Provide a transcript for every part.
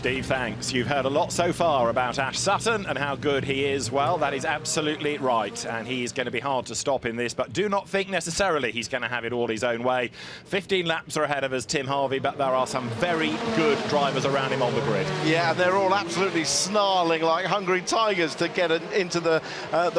Steve, thanks. You've heard a lot so far about Ash Sutton and how good he is. Well, that is absolutely right, and he's going to be hard to stop in this, but do not think necessarily he's going to have it all his own way. 15 laps are ahead of us, Tim Harvey, but there are some very good drivers around him on the grid. Yeah, they're all absolutely snarling like hungry tigers to get into the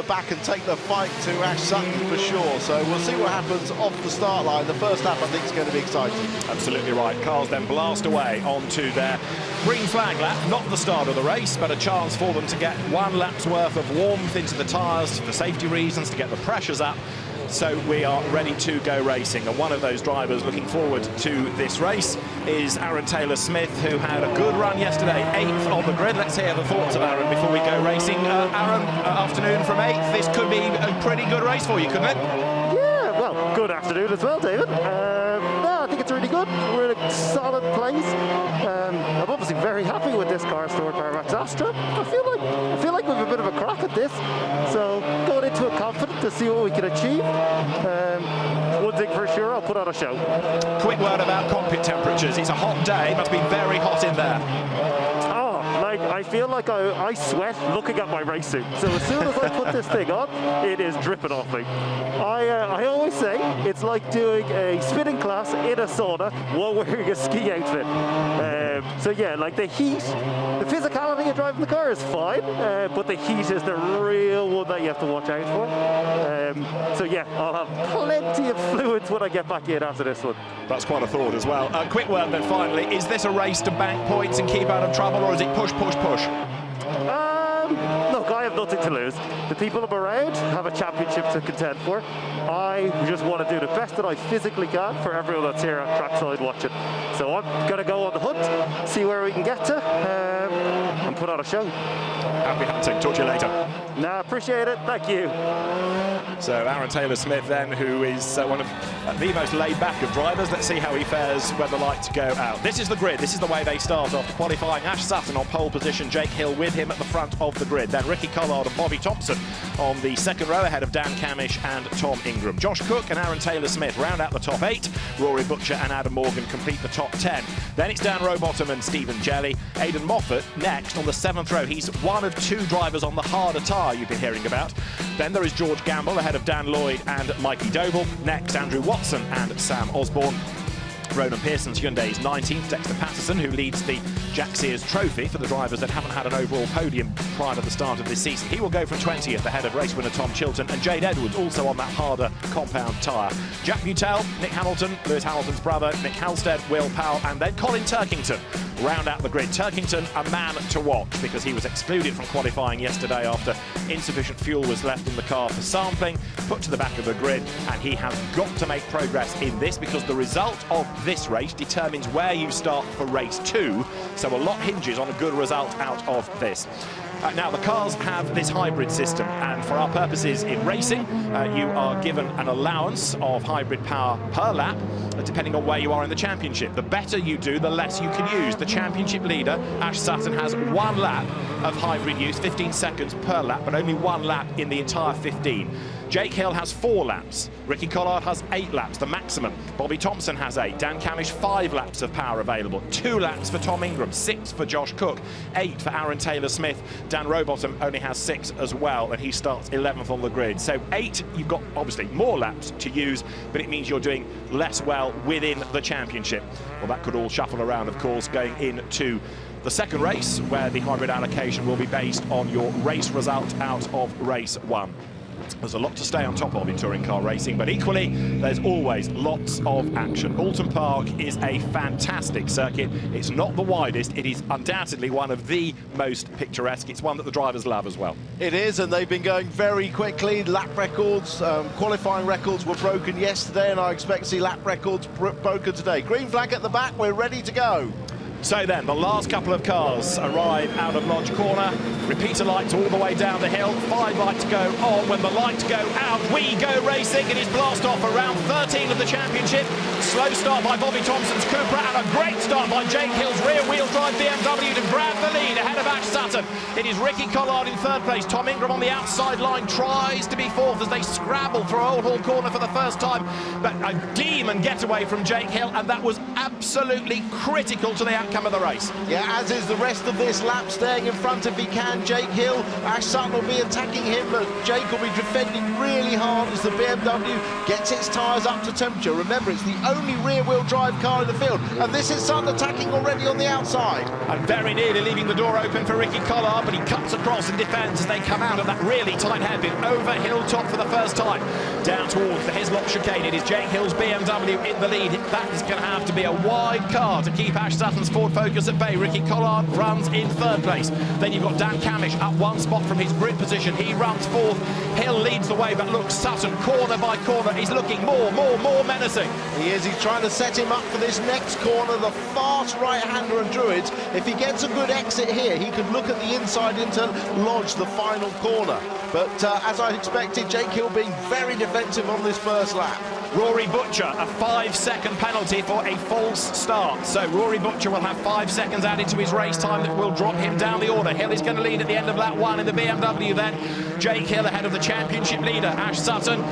back and take the fight to Ash Sutton for sure. So we'll see what happens off the start line. The first lap, I think, is going to be exciting. Absolutely right. Cars then blast away onto their green flag lap, not the start of the race, but a chance for them to get 1 lap's worth of warmth into the tyres for safety reasons, to get the pressures up. So we are ready to go racing, and one of those drivers looking forward to this race is Aaron Taylor-Smith, who had a good run yesterday, 8th on the grid. Let's hear the thoughts of Aaron before we go racing. Aaron, afternoon from 8th. This could be a pretty good race for you, couldn't it? Yeah, well, good afternoon as well, David. I think it's really good. We're in a solid place. I'm obviously very happy with this car, Stuart Parmax Astra. I feel like we've a bit of a crack at this. So going into it confident to see what we can achieve. One thing for sure, I'll put on a show. Quick word about cockpit temperatures. It's a hot day. It must be very hot in there. I feel like I sweat looking at my race suit. So as soon as I put this thing on, it is dripping off me. I always say it's like doing a spinning class in a sauna while wearing a ski outfit. So yeah, like the heat, the physicality of driving the car is fine, but the heat is the real one that you have to watch out for. So yeah, I'll have plenty of fluids when I get back in after this one. That's quite a thought as well. Quick word then finally, is this a race to bank points and keep out of trouble, or is it push, push, push? Look, I have nothing to lose. The people I'm around have a championship to contend for. I just want to do the best that I physically can for everyone that's here at trackside watching. So I'm going to go on the hunt, see where we can get to, and put on a show. Happy hunting. Talk to you later. Nah, appreciate it. Thank you. So Aaron Taylor-Smith then, who is one of the most laid-back of drivers. Let's see how he fares when the lights go out. This is the grid. This is the way they start after qualifying. Ash Sutton on pole position, Jake Hill with him at the front of the grid. Then Ricky Collard and Bobby Thompson on the second row ahead of Dan Camish and Tom Ingram. Josh Cook and Aaron Taylor-Smith round out the top 8. Rory Butcher and Adam Morgan complete the top 10. Then it's Dan Rowbottom and Stephen Jelly. Aidan Moffat next on the 7th row. He's one of 2 drivers on the harder tyre you've been hearing about. Then there is George Gamble ahead of Dan Lloyd and Mikey Doble. Next, Andrew Watson and Sam Osborne. Ronan Pearson's Hyundai's 19th, Dexter Patterson, who leads the Jack Sears Trophy for the drivers that haven't had an overall podium prior to the start of this season. He will go from 20th ahead of race winner Tom Chilton, and Jade Edwards also on that harder compound tyre. Jack Butel, Nick Hamilton, Lewis Hamilton's brother, Nick Halstead, Will Powell, and then Colin Turkington round out the grid. Turkington, a man to watch because he was excluded from qualifying yesterday after insufficient fuel was left in the car for sampling, put to the back of the grid, and he has got to make progress in this because the result of this race determines where you start for race 2, so a lot hinges on a good result out of this. Now, the cars have this hybrid system, and for our purposes in racing, you are given an allowance of hybrid power per lap, depending on where you are in the championship. The better you do, the less you can use. The championship leader, Ash Sutton, has 1 lap of hybrid use, 15 seconds per lap, but only 1 lap in the entire 15. Jake Hill has 4 laps. Ricky Collard has 8 laps, the maximum. Bobby Thompson has 8. Dan Camish, 5 laps of power available. 2 laps for Tom Ingram, 6 for Josh Cook, 8 for Aaron Taylor-Smith. Dan Rowbottom only has 6 as well, and he starts 11th on the grid. So 8, you've got obviously more laps to use, but it means you're doing less well within the championship. Well, that could all shuffle around, of course, going into the second race, where the hybrid allocation will be based on your race result out of race 1. There's a lot to stay on top of in touring car racing, but equally, there's always lots of action. Oulton Park is a fantastic circuit. It's not the widest. It is undoubtedly one of the most picturesque. It's one that the drivers love as well. It is, and they've been going very quickly. Lap records, qualifying records were broken yesterday, and I expect to see lap records broken today. Green flag at the back. We're ready to go. So then, the last couple of cars arrive out of Lodge Corner. Repeater lights all the way down the hill. 5 lights go on. When the lights go out, we go racing. It is blast off around 13 of the championship. Slow start by Bobby Thompson's Cupra, and a great start by Jake Hill's rear-wheel drive BMW to grab the lead ahead of Ash Sutton. It is Ricky Collard in 3rd place. Tom Ingram on the outside line tries to be 4th as they scrabble through Old Hall Corner for the first time. But a demon getaway from Jake Hill, and that was absolutely critical to the outcome of the race. Yeah, as is the rest of this lap, staying in front if he can. Jake Hill, Ash Sutton will be attacking him, but Jake will be defending really hard as the BMW gets its tyres up to temperature. Remember, it's the only rear-wheel drive car in the field, and this is Sutton attacking already on the outside. And very nearly leaving the door open for Ricky Collard, but he cuts across and defends as they come out of that really tight hairpin over hilltop for the first time. Down towards the Hislop chicane, it is Jake Hill's BMW in the lead. That is going to have to be a wide car to keep Ash Sutton's Ford Focus at bay. Ricky Collard runs in third place. Then you've got Dan Camish up one spot from his grid position. He runs fourth. Hill leads the way, but look, Sutton corner by corner. He's looking more menacing. He is. He's trying to set him up for this next corner. The fast right-hander and Druids. If he gets a good exit here, he could look at the inside into lodge the final corner. But as I expected, Jake Hill being very defensive on this first lap. Rory Butcher, a 5-second penalty for a false start. So Rory Butcher will have 5 seconds added to his race time that will drop him down the order. Hill is going to lead at the end of lap 1 in the BMW then. Jake Hill ahead of the championship leader, Ash Sutton.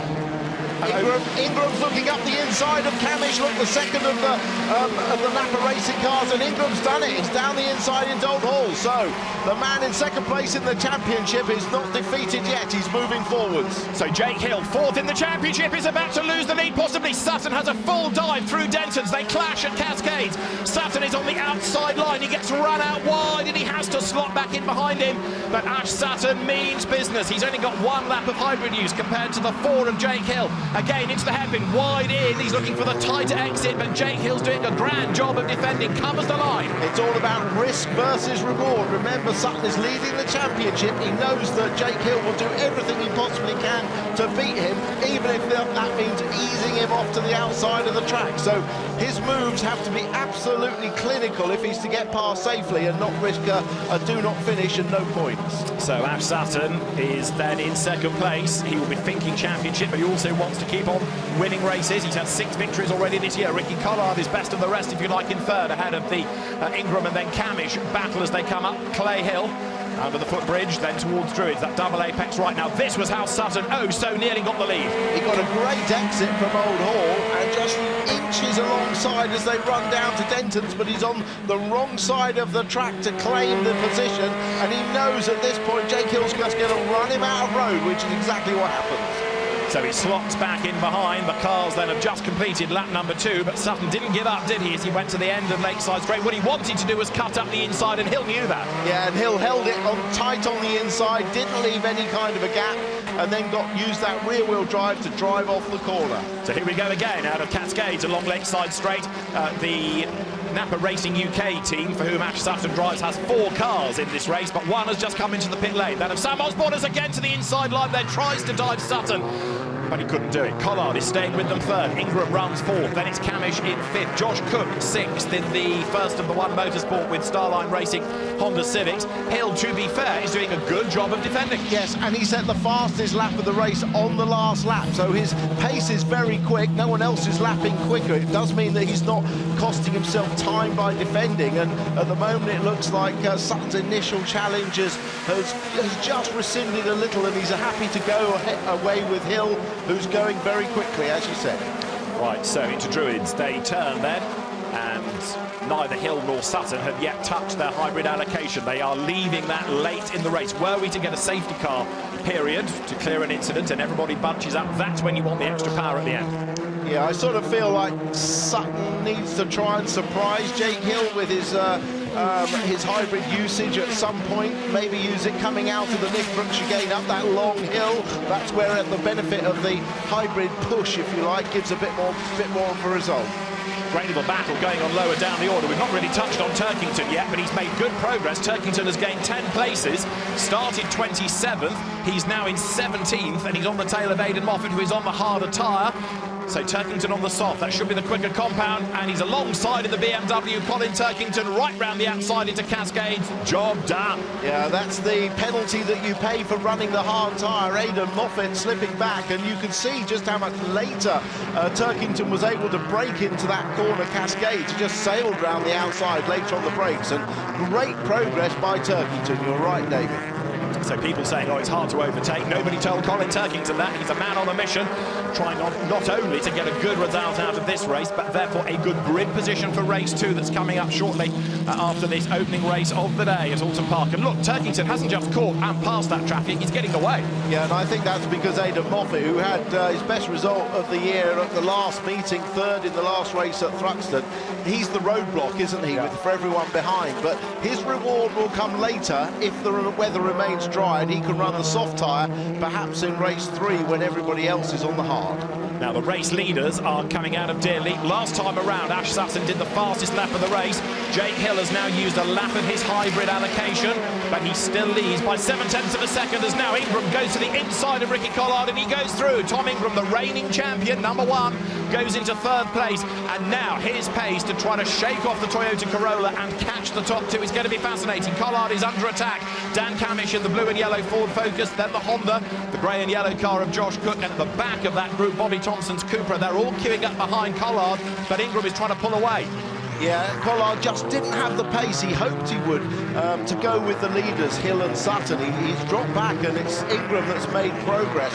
Ingram's looking up the inside of Camish. Look, the second of the Napa racing cars, and Ingram's done it. He's down the inside in Oulton Hall. So the man in second place in the championship is not defeated yet. He's moving forwards. So Jake Hill, fourth in the championship, is about to lose the lead, possibly. Sutton has a full dive through Denton's. They clash at Cascades. Sutton is on the outside line. He gets run out wide, and he has to slot back in behind him. But Ash Sutton means business. He's only got 1 lap of hybrid use compared to the 4 of Jake Hill. Again, into the hairpin, wide in. He's looking for the tighter exit, but Jake Hill's doing a grand job of defending, covers the line. It's all about risk versus reward. Remember, Sutton is leading the championship. He knows that Jake Hill will do everything he possibly can to beat him, even if that means easing him off to the outside of the track. So his moves have to be absolutely clinical if he's to get past safely and not risk a do not finish and no points. So Ash Sutton is then in second place. He will be thinking championship, but he also wants to keep on winning races. He's had 6 victories already this year. Ricky Collard is best of the rest, if you like, in third, ahead of the Ingram and then Camish battle as they come up Clay Hill. Under the footbridge, then towards Druids, that double apex right now. This was how Sutton, oh, so nearly got the lead. He got a great exit from Old Hall and just inches alongside as they run down to Denton's, but he's on the wrong side of the track to claim the position, and he knows at this point Jake Hill's just going to run him out of road, which is exactly what happens. So he slots back in behind. The cars then have just completed lap number 2, but Sutton didn't give up, did he, as he went to the end of Lakeside Straight. What he wanted to do was cut up the inside, and Hill knew that. Yeah, and Hill held it on tight on the inside, didn't leave any kind of a gap, and then used that rear-wheel drive to drive off the corner. So here we go again, out of Cascades along Lakeside Straight. The Napa Racing UK team, for whom Ash Sutton drives, has 4 cars in this race, but 1 has just come into the pit lane. That of Sam Osborne is again to the inside line there, tries to dive Sutton, but he couldn't do it. Collard is staying with them third. Ingram runs 4th. Then it's Camish in 5th. Josh Cook 6th in the first of the One Motorsport with Starline Racing Honda Civics. Hill, to be fair, is doing a good job of defending. Yes, and he set the fastest lap of the race on the last lap, so his pace is very quick. No one else is lapping quicker. It does mean that he's not costing himself time by defending, and at the moment it looks like Sutton's initial challenge has just rescinded a little, and he's happy to go away with Hill, who's going very quickly, as you said. Right, so into Druids they turn then, and neither Hill nor Sutton have yet touched their hybrid allocation. They are leaving that late in the race. Were we to get a safety car period to clear an incident and everybody bunches up, that's when you want the extra power at the end. Yeah, I sort of feel like Sutton needs to try and surprise Jake Hill with his hybrid usage at some point. Maybe use it coming out of the Nick Brooks chicane up that long hill. That's where the benefit of the hybrid push, if you like, gives a bit more of a result. Great little battle going on lower down the order. We've not really touched on Turkington yet, but he's made good progress. Turkington has gained 10 places, started 27th. He's now in 17th, and he's on the tail of Aidan Moffat, who is on the harder tyre. So Turkington on the soft, that should be the quicker compound, and he's alongside of the BMW. Colin Turkington right round the outside into Cascades. Job done. Yeah, that's the penalty that you pay for running the hard tyre. Aidan Moffat slipping back, and you can see just how much later Turkington was able to break into that corner Cascades. He just sailed round the outside later on the brakes, and great progress by Turkington. You're right, David. So people saying, oh, it's hard to overtake. Nobody told Colin Turkington that. He's a man on a mission, trying not only to get a good result out of this race, but therefore a good grid position for race 2 that's coming up shortly after this opening race of the day at Oulton Park. And look, Turkington hasn't just caught and passed that traffic, he's getting away. Yeah, and I think that's because Aidan Moffat, who had his best result of the year at the last meeting, third in the last race at Thruxton, he's the roadblock, isn't he, for everyone behind. But his reward will come later if the weather remains dry and he can run the soft tyre, perhaps in race 3 when everybody else is on the hard. Now the race leaders are coming out of Dearly. Last time around, Ash Sutton did the fastest lap of the race. Jake Hill has now used a lap of his hybrid allocation, but he still leads by 0.7 of a second as now Ingram goes to the inside of Ricky Collard and he goes through. Tom Ingram, the reigning champion, number 1, goes into 3rd place, and now his pace to try to shake off the Toyota Corolla and catch the top 2 is going to be fascinating. Collard is under attack. Dan Camish in the blue and yellow Ford Focus, then the Honda, the grey and yellow car of Josh Cook, and at the back of that group, Bobby Thompson's Cupra. They're all queuing up behind Collard, but Ingram is trying to pull away. Yeah, Collard just didn't have the pace he hoped he would to go with the leaders, Hill and Sutton. He's dropped back, and it's Ingram that's made progress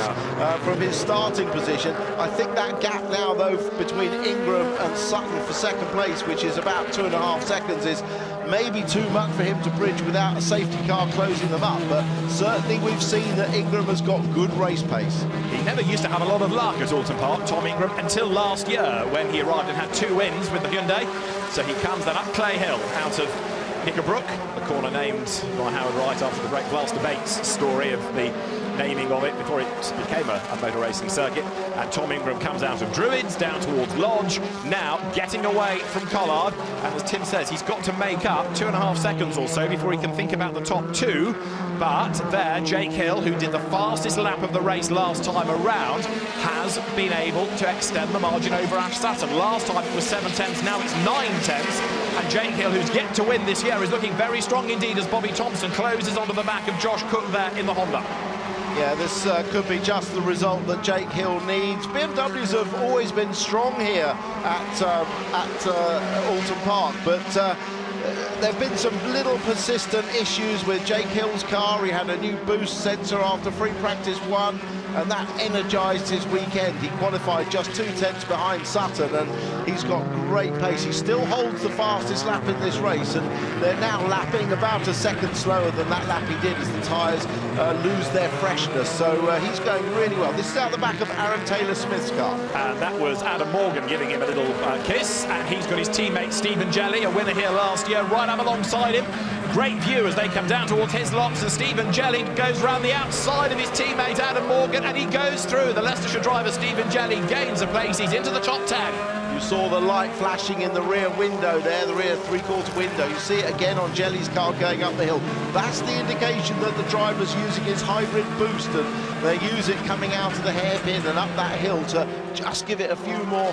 from his starting position. I think that gap now, though, between Ingram and Sutton for 2nd place, which is about 2.5 seconds, is maybe too much for him to bridge without a safety car closing them up. But certainly we've seen that Ingram has got good race pace. He never used to have a lot of luck at Oulton Park, Tom Ingram, until last year when he arrived and had 2 wins with the Hyundai. So he comes then up Clay Hill out of Knickerbrook, the corner named by Howard Wright after the great Gloucester Bates story of the naming of it before it became a motor racing circuit. And Tom Ingram comes out of Druids down towards Lodge, now getting away from Collard. And as Tim says, he's got to make up 2.5 seconds or so before he can think about the top 2. But there, Jake Hill, who did the fastest lap of the race last time around, has been able to extend the margin over Ash Sutton. Last time it was 7/10, now it's 9/10. And Jake Hill, who's yet to win this year, is looking very strong indeed as Bobby Thompson closes onto the back of Josh Cook there in the Honda. Yeah, this could be just the result that Jake Hill needs. BMWs have always been strong here at Oulton Park, but there have been some little persistent issues with Jake Hill's car. He had a new boost sensor after free practice 1, and that energised his weekend. He qualified just 2/10 behind Sutton, and he's got great pace. He still holds the fastest lap in this race, and they're now lapping about a second slower than that lap he did as the tyres lose their freshness. So he's going really well. This is out the back of Aaron Taylor-Smith's car. And that was Adam Morgan giving him a little kiss, and he's got his teammate Stephen Jelly, a winner here last year, right up alongside him. Great view as they come down towards his locks, and Stephen Jelly goes round the outside of his teammate Adam Morgan, and he goes through. The Leicestershire driver Stephen Jelly gains a place. He's into the top 10. You saw the light flashing in the rear window there, the rear 3/4 window. You see it again on Jelly's car going up the hill. That's the indication that the driver's using his hybrid boost, and they use it coming out of the hairpin and up that hill to just give it a few more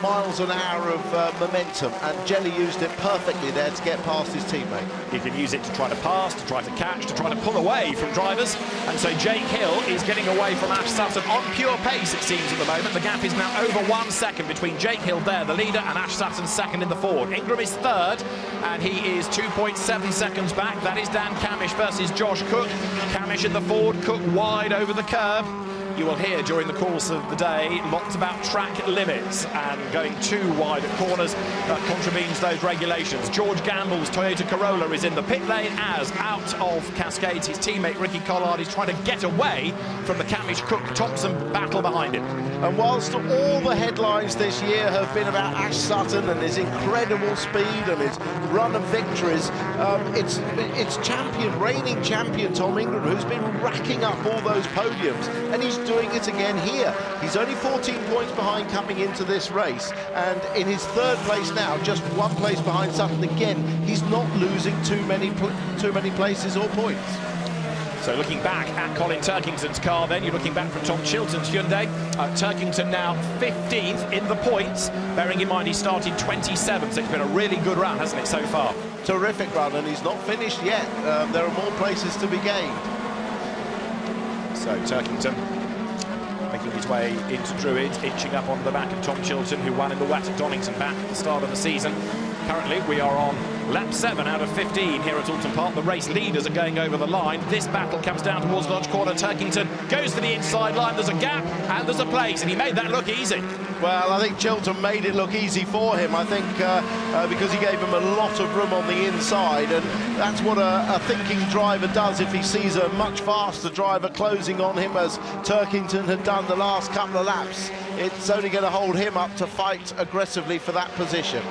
miles an hour of momentum. And Jelly used it perfectly there to get past his teammate. He can use it to try to pass, to try to catch, to try to pull away from drivers. And so Jake Hill is getting away from Ash Sutton on pure pace, it seems, at the moment. The gap is now over 1 second between Jake Hill there, the leader, and Ash Sutton 2nd in the Ford. Ingram is 3rd, and he is 2.7 seconds back. That is Dan Camish versus Josh Cook. Camish in the Ford, Cook wide over the curb. You will hear during the course of the day lots about track limits, and going too wide at corners contravenes those regulations. George Gamble's Toyota Corolla is in the pit lane as out of Cascades his teammate Ricky Collard is trying to get away from the Camish-Cook-Thompson battle behind him. And whilst all the headlines this year have been about Ash Sutton and his incredible speed and his run of victories, it's reigning champion Tom Ingram, who's been racking up all those podiums, and he's doing it again here. He's only 14 points behind coming into this race, and in his 3rd place now, just 1 place behind Sutton again. He's not losing too many places or points. So looking back at Colin Turkington's car then, you're looking back from Tom Chilton's Hyundai. Turkington now 15th in the points, bearing in mind he started 27th, so it's been a really good run, hasn't it, so far? Terrific run, and he's not finished yet. There are more places to be gained. So Turkington making his way into Druids, inching up on the back of Tom Chilton, who won in the wet at Donington back at the start of the season. Currently, we are on lap 7 out of 15 here at Oulton Park. The race leaders are going over the line. This battle comes down towards Lodge Corner. Turkington goes to the inside line. There's a gap and there's a place, and he made that look easy. Well, I think Chiltern made it look easy for him. I think because he gave him a lot of room on the inside, and that's what a thinking driver does if he sees a much faster driver closing on him, as Turkington had done the last couple of laps. It's only going to hold him up to fight aggressively for that position.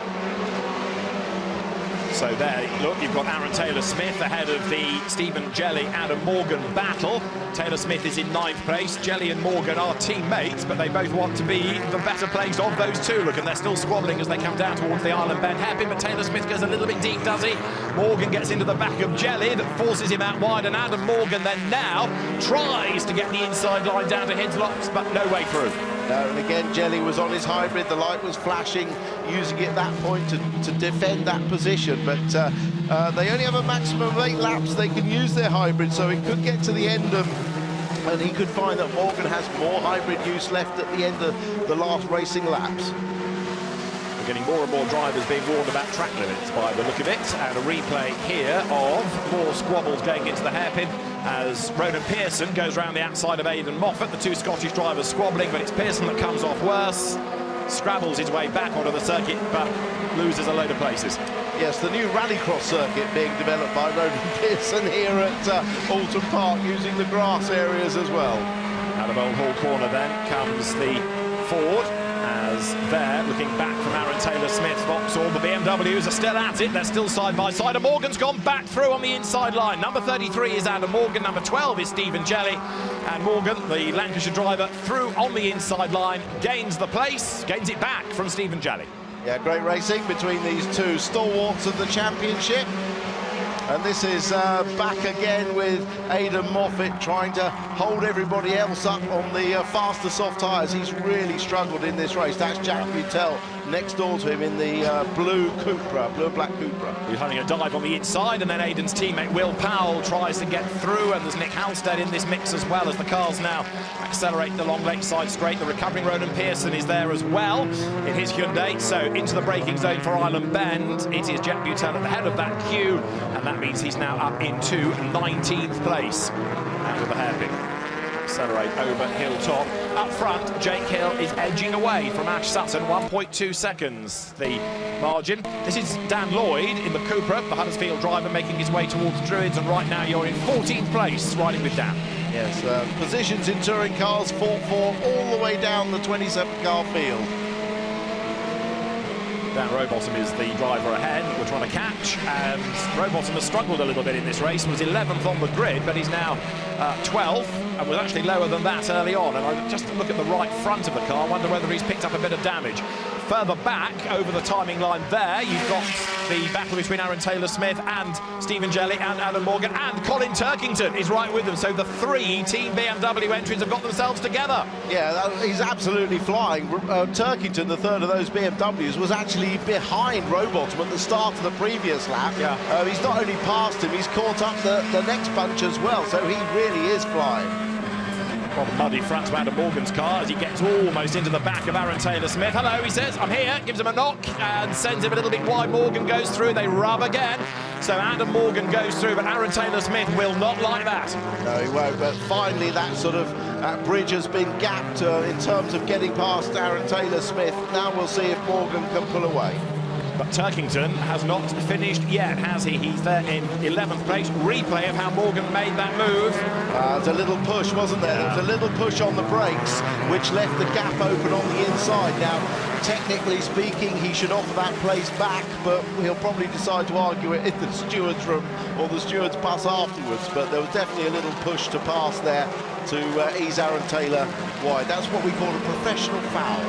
So there, look, you've got Aaron Taylor-Smith ahead of the Stephen Jelly, Adam Morgan battle. Taylor-Smith is in 9th place. Jelly and Morgan are teammates, but they both want to be the better placed of those two. Look, and they're still squabbling as they come down towards the Island Bend hairpin, but Taylor-Smith goes a little bit deep, does he? Morgan gets into the back of Jelly, that forces him out wide, and Adam Morgan then now tries to get the inside line down to Hidslocks, but no way through. No, and again, Jelly was on his hybrid, the light was flashing, using it at that point to defend that position, but they only have a maximum of 8 laps. They can use their hybrid, so it could get to the end of, and he could find that Morgan has more hybrid use left at the end of the last racing laps. We're getting more and more drivers being warned about track limits by the look of it, and a replay here of more squabbles going into the hairpin as Ronan Pearson goes round the outside of Aidan Moffat. The two Scottish drivers squabbling, but it's Pearson that comes off worse, scrabbles his way back onto the circuit, but loses a load of places. Yes, the new rallycross circuit being developed by Ronan Pearson here at Oulton Park, using the grass areas as well. Out of Old Hall Corner then comes the Ford, as there, looking back from Aaron Taylor-Smith's Vauxhall, the BMWs are still at it, they're still side by side, and Morgan's gone back through on the inside line. Number 33 is Adam Morgan, number 12 is Stephen Jelly, and Morgan, the Lancashire driver, through on the inside line, gains the place, gains it back from Stephen Jelly. Yeah, great racing between these two stalwarts of the championship. And this is back again with Aidan Moffat trying to hold everybody else up on the faster soft tyres. He's really struggled in this race. That's Jack Butel next door to him in the blue Cupra, blue and black Cupra. He's having a dive on the inside, and then Aidan's teammate Will Powell tries to get through, and there's Nick Halstead in this mix as well, as the cars now accelerate the long Lakeside straight. The recovering Ronan Pearson is there as well in his Hyundai. So into the braking zone for Island Bend. It is Jack Butel at the head of that queue, and that means he's now up into 19th place out of the hairpin. Accelerate over Hilltop. Up front, Jake Hill is edging away from Ash Sutton, 1.2 seconds the margin. This is Dan Lloyd in the Cupra, the Huddersfield driver, making his way towards Druids, and right now you're in 14th place, riding with Dan. Yes, positions in touring cars fought for all the way down the 27-car field. Dan Rowbottom is the driver ahead we're trying to catch, and Rowbottom has struggled a little bit in this race, was 11th on the grid, but he's now 12th, and was actually lower than that early on. And I just look at the right front of the car, wonder whether he's picked up a bit of damage. Further back, over the timing line there, you've got the battle between Aaron Taylor-Smith and Stephen Jelly and Adam Morgan, and Colin Turkington is right with them. So the 3 Team BMW entries have got themselves together. Yeah, he's absolutely flying. Turkington, the third of those BMWs, was actually behind Rowbottom at the start of the previous lap. Yeah. He's not only passed him, he's caught up the next bunch as well, so he really is flying. Rather muddy front to Adam Morgan's car as he gets almost into the back of Aaron Taylor-Smith. Hello, he says, I'm here, gives him a knock and sends him a little bit wide. Morgan goes through, they rub again. So Adam Morgan goes through, but Aaron Taylor-Smith will not like that. No, he won't, but finally that sort of bridge has been gapped in terms of getting past Aaron Taylor-Smith. Now we'll see if Morgan can pull away. But Turkington has not finished yet, has he? He's there in 11th place. Replay of how Morgan made that move. There's a little push, wasn't there? There was a little push on the brakes, which left the gap open on the inside. Now, technically speaking, he should offer that place back, but he'll probably decide to argue it in the steward's room or the steward's bus afterwards. But there was definitely a little push to pass there to ease Aaron Taylor wide. That's what we call a professional foul.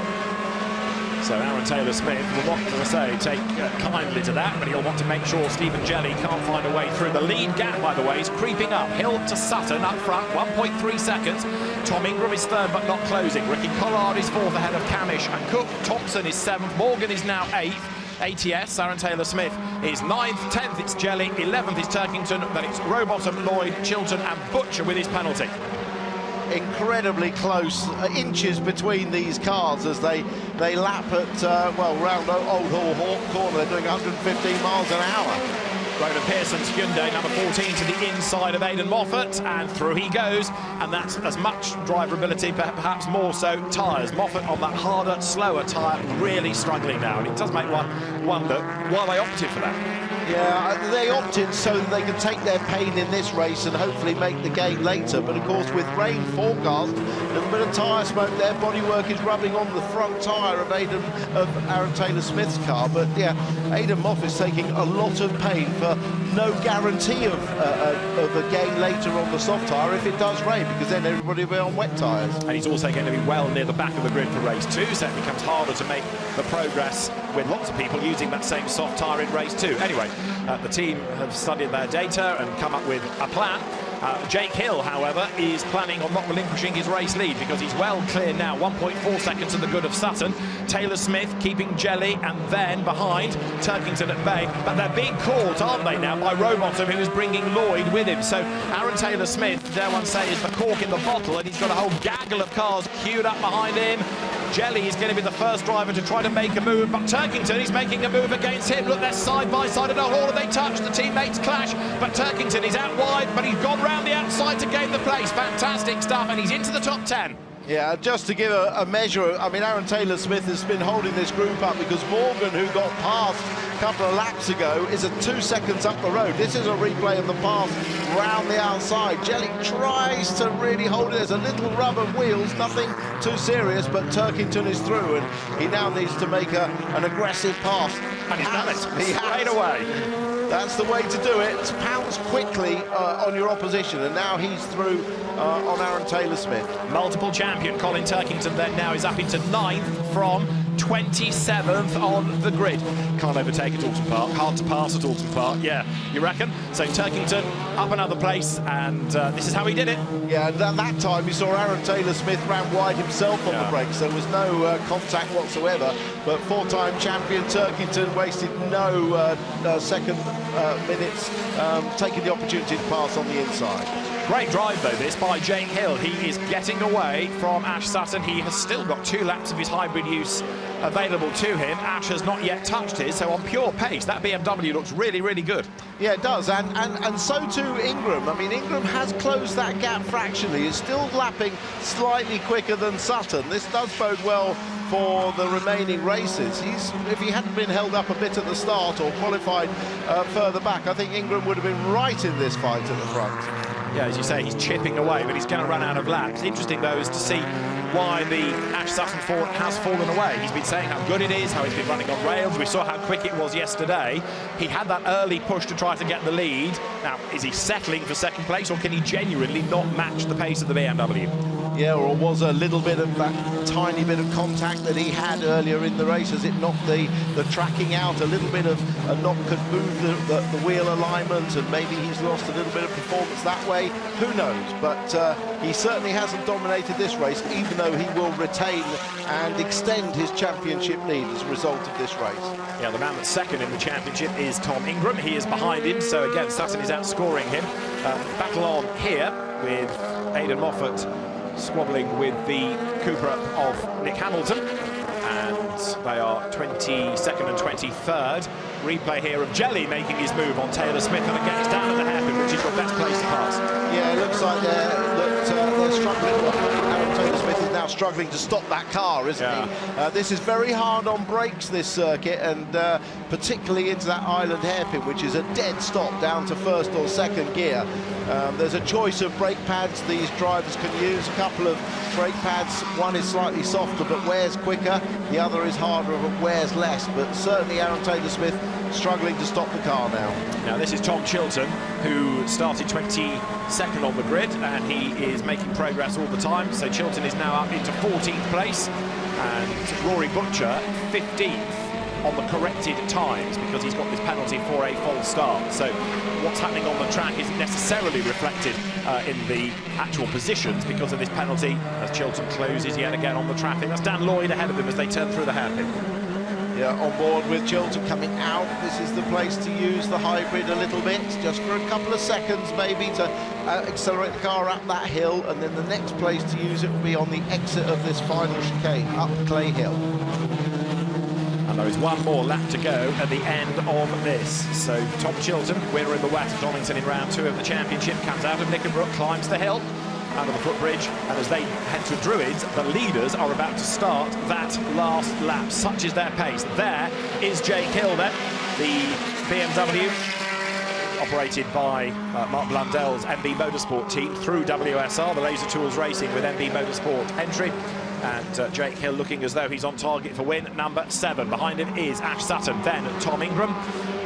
So Aaron Taylor-Smith will want, as I say, take kindly to that, but he'll want to make sure Stephen Jelly can't find a way through. The lead gap, by the way, is creeping up. Hill to Sutton up front, 1.3 seconds. Tom Ingram is third, but not closing. Ricky Collard is fourth ahead of Camish and Cook. Thompson is seventh. Morgan is now eighth. ATS, Aaron Taylor-Smith is 9th, 10th it's Jelly, 11th is Turkington, then it's Rowbottom, Lloyd, Chiltern and Butcher with his penalty. incredibly close, inches between these cars as they lap at, well, round Old Hall Corner. They're doing 115 miles an hour. Ronan Pearson's Hyundai, number 14, to the inside of Aidan Moffat, and through he goes, and that's as much driverability, perhaps more so tyres. Moffat on that harder, slower tyre, really struggling now, and it does make one wonder why they opted for that. Yeah, they opted so that they could take their pain in this race and hopefully make the gain later. But of course, with rain forecast, a little bit of tyre smoke, their bodywork is rubbing on the front tyre of Aaron Taylor-Smith's car. But yeah, Aidan Moffat's taking a lot of pain for no guarantee of a gain later on the soft tyre if it does rain, because then everybody will be on wet tyres. And he's also going to be well near the back of the grid for race 2, so it becomes harder to make the progress with lots of people using that same soft tyre in race 2. Anyway, the team have studied their data and come up with a plan. Jake Hill, however, is planning on not relinquishing his race lead because he's well clear now, 1.4 seconds to the good of Sutton. Taylor-Smith keeping Jelly, and then behind Turkington at bay. But they're being caught, aren't they now, by Rowbottom, who is bringing Lloyd with him. So Aaron Taylor-Smith, dare one say, is the cork in the bottle, and he's got a whole gaggle of cars queued up behind him. Jelly is going to be the first driver to try to make a move, but Turkington is making a move against him. Look, they're side by side at a hall, they touch, the teammates clash, but Turkington is out wide, but he's gone round the outside to gain the place. Fantastic stuff, and he's into the top 10. Yeah, just to give a measure, I mean, Aaron Taylor-Smith has been holding this group up because Morgan, who got past a couple of laps ago, is at 2 seconds up the road. This is a replay of the pass round the outside. Jelly tries to really hold it. There's a little rub of wheels, nothing too serious, but Turkington is through, and he now needs to make an aggressive pass. And he's done it. He straight away. That's the way to do it. Pounce quickly on your opposition, and now he's through on Aaron Taylor-Smith. Multiple champion Colin Turkington then now is up into 9th from 27th on the grid. Can't overtake at Oulton Park, hard to pass at Oulton Park, yeah, you reckon? So Turkington up another place, and this is how he did it. Yeah, and at that time we saw Aaron Taylor-Smith ran wide himself on the brakes. There was no contact whatsoever, but four-time champion Turkington wasted no second minutes taking the opportunity to pass on the inside. Great drive, though, this by Jake Hill. He is getting away from Ash Sutton. He has still got 2 laps of his hybrid use available to him. Ash has not yet touched his, so on pure pace, that BMW looks really, really good. Yeah, it does, and so too Ingram. I mean, Ingram has closed that gap fractionally. He's still lapping slightly quicker than Sutton. This does bode well for the remaining races. If he hadn't been held up a bit at the start or qualified further back, I think Ingram would have been right in this fight at the front. Yeah, as you say, he's chipping away, but he's going to run out of laps. Interesting, though, is to see why the Ash Sutton Ford has fallen away. He's been saying how good it is, how he's been running on rails. We saw how quick it was yesterday. He had that early push to try to get the lead. Now, is he settling for second place, or can he genuinely not match the pace of the BMW? Yeah, or was a little bit of that tiny bit of contact that he had earlier in the race as it knocked the tracking out. A little bit of a knock could move the wheel alignment, and maybe he's lost a little bit of performance that way. Who knows? But he certainly hasn't dominated this race, even though he will retain and extend his championship lead as a result of this race. Yeah, the man that's second in the championship is Tom Ingram. He is behind him, so again, Sutton is outscoring him. Battle on here with Aidan Moffat squabbling with the Cooper of Nick Hamilton, and they are 22nd and 23rd. Replay here of Jelly making his move on Taylor-Smith, and again it's down at the hairpin, which is your best place to pass. Yeah, it looks like they're struggling. Aaron Taylor-Smith is now struggling to stop that car, isn't he? This is very hard on brakes, this circuit, and particularly into that island hairpin, which is a dead stop down to first or second gear. There's a choice of brake pads these drivers can use. A couple of brake pads, one is slightly softer but wears quicker, the other is harder but wears less, but certainly Aaron Taylor-Smith struggling to stop the car now. Now this is Tom Chilton, who started 22nd on the grid, and he is making progress all the time. So Chilton is now up into 14th place, and Rory Butcher 15th on the corrected times, because he's got this penalty for a false start. So what's happening on the track isn't necessarily reflected in the actual positions because of this penalty, as Chilton closes yet again on the traffic. That's Dan Lloyd ahead of him as they turn through the hairpin. Yeah, on board with Chilton coming out. This is the place to use the hybrid a little bit, just for a couple of seconds maybe to accelerate the car up that hill, and then the next place to use it will be on the exit of this final chicane, up Clay Hill. And there is one more lap to go at the end of this. So Tom Chilton, winner in the West at Donington in round 2 of the championship, comes out of Knickerbrook, climbs the hill, out of the footbridge, and as they head to Druids, the leaders are about to start that last lap. Such is their pace. There is Jake Hill then, the BMW, operated by Mark Blundell's MB Motorsport team through WSR, the Laser Tools Racing with MB Motorsport entry. And Jake Hill looking as though he's on target for win number 7. Behind him is Ash Sutton, then Tom Ingram.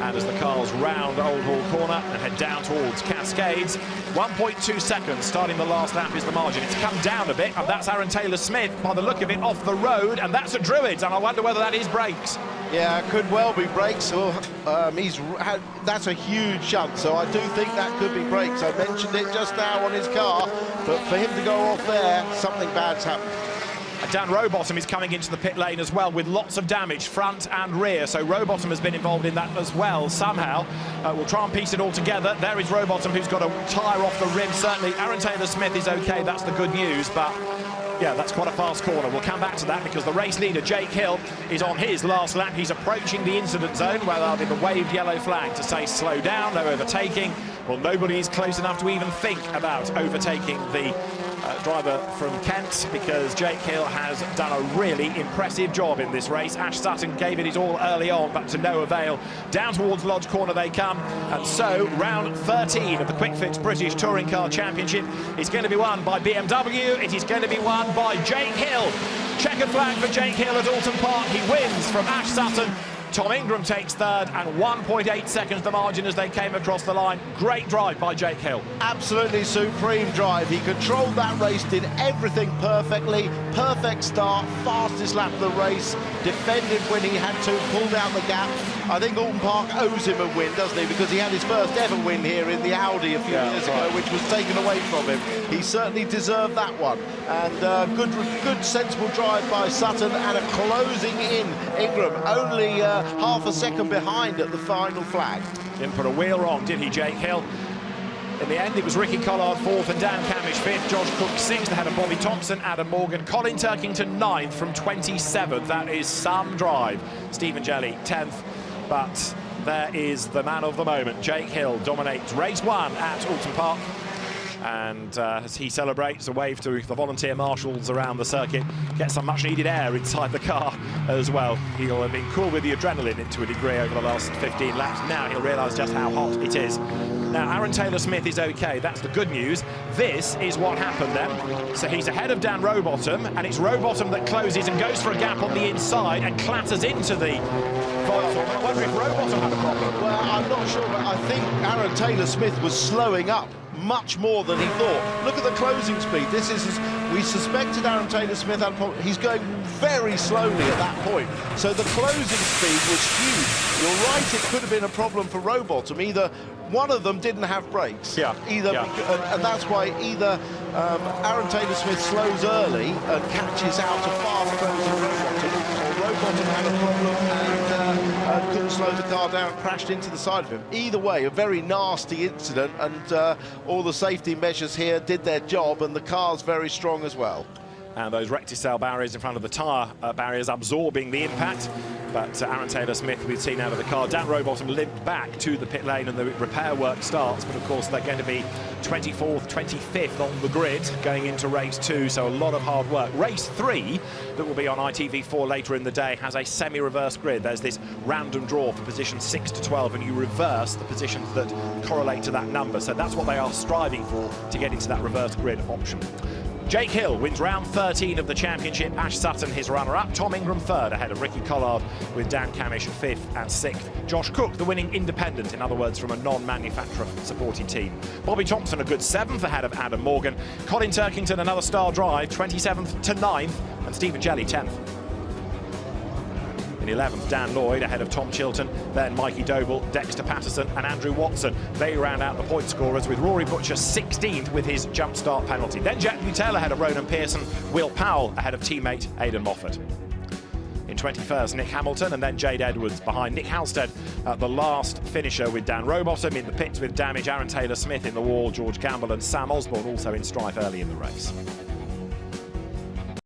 And as the cars round Old Hall Corner and head down towards Cascades, 1.2 seconds starting the last lap is the margin. It's come down a bit, and that's Aaron Taylor-Smith, by the look of it, off the road, and that's at Druids, and I wonder whether that is brakes. Yeah, could well be brakes. Or, that's a huge shunt, so I do think that could be brakes. I mentioned it just now on his car, but for him to go off there, something bad's happened. Dan Rowbottom is coming into the pit lane as well with lots of damage, front and rear. So Rowbottom has been involved in that as well somehow. We'll try and piece it all together. There is Rowbottom, who's got a tyre off the rim. Certainly Aaron Taylor-Smith is OK, that's the good news, but yeah, that's quite a fast corner. We'll come back to that because the race leader, Jake Hill, is on his last lap. He's approaching the incident zone where there'll be the waved yellow flag to say slow down, no overtaking. Well, nobody is close enough to even think about overtaking the driver from Kent, because Jake Hill has done a really impressive job in this race. Ash Sutton gave it his all early on, but to no avail. Down towards Lodge Corner they come, and so round 13 of the Quick Fix British Touring Car Championship is going to be won by BMW. It is going to be won by Jake Hill. Checkered flag for Jake Hill at Oulton Park. He wins from Ash Sutton. Tom Ingram takes third, and 1.8 seconds the margin as they came across the line. Great drive by Jake Hill. Absolutely supreme drive. He controlled that race, did everything perfectly. Perfect start, fastest lap of the race, defended when he had to, pulled out the gap. I think Oulton Park owes him a win, doesn't he? Because he had his first ever win here in the Audi a few years ago, which was taken away from him. He certainly deserved that one. And good sensible drive by Sutton, and a closing in Ingram. Only half a second behind at the final flag. Didn't put a wheel wrong, did he, Jake Hill? In the end, it was Ricky Collard 4th and Dan Camish 5th, Josh Cook 6th ahead of Bobby Thompson, Adam Morgan, Colin Turkington 9th from 27th. That is some drive. Stephen Jelly 10th, but there is the man of the moment. Jake Hill dominates race 1 at Oulton Park. And as he celebrates, a wave to the volunteer marshals around the circuit, gets some much-needed air inside the car as well. He'll have been cool with the adrenaline to a degree over the last 15 laps. Now he'll realise just how hot it is. Now, Aaron Taylor-Smith is OK. That's the good news. This is what happened then. So he's ahead of Dan Rowbottom, and it's Rowbottom that closes and goes for a gap on the inside and clatters into the Vauxhall. I wonder if Rowbottom had a problem. Well, I'm not sure, but I think Aaron Taylor-Smith was slowing up much more than he thought. Look at the closing speed. This is, we suspected Aaron Taylor-Smith had a problem. He's going very slowly at that point. So the closing speed was huge. You're right, it could have been a problem for Rowbottom. Either one of them didn't have brakes. And that's why either Aaron Taylor-Smith slows early and catches out a fast closing Rowbottom, or Rowbottom had a problem and couldn't slow the car down, crashed into the side of him. Either way, a very nasty incident, and all the safety measures here did their job, and the car's very strong as well. And those recticel barriers in front of the tyre barriers absorbing the impact. But Aaron Taylor-Smith, we've seen out of the car. Dan Rowbottom limped back to the pit lane and the repair work starts. But of course, they're going to be 24th, 25th on the grid going into race 2. So a lot of hard work. Race 3, that will be on ITV4 later in the day, has a semi-reverse grid. There's this random draw for positions 6 to 12, and you reverse the positions that correlate to that number. So that's what they are striving for, to get into that reverse grid option. Jake Hill wins round 13 of the championship. Ash Sutton, his runner-up. Tom Ingram 3rd, ahead of Ricky Collard, with Dan Camish 5th and 6th. Josh Cook, the winning independent, in other words, from a non-manufacturer supporting team. Bobby Thompson, a good 7th, ahead of Adam Morgan. Colin Turkington, another star drive, 27th to 9th. And Stephen Jelly, 10th. In 11th, Dan Lloyd ahead of Tom Chilton, then Mikey Doble, Dexter Patterson and Andrew Watson. They round out the point scorers, with Rory Butcher 16th with his jump start penalty. Then Jack Nutell ahead of Ronan Pearson, Will Powell ahead of teammate Aidan Moffat. In 21st, Nick Hamilton, and then Jade Edwards behind Nick Halstead, the last finisher with Dan Rowbottom. In the pits with damage, Aaron Taylor-Smith in the wall, George Campbell and Sam Osborne also in strife early in the race.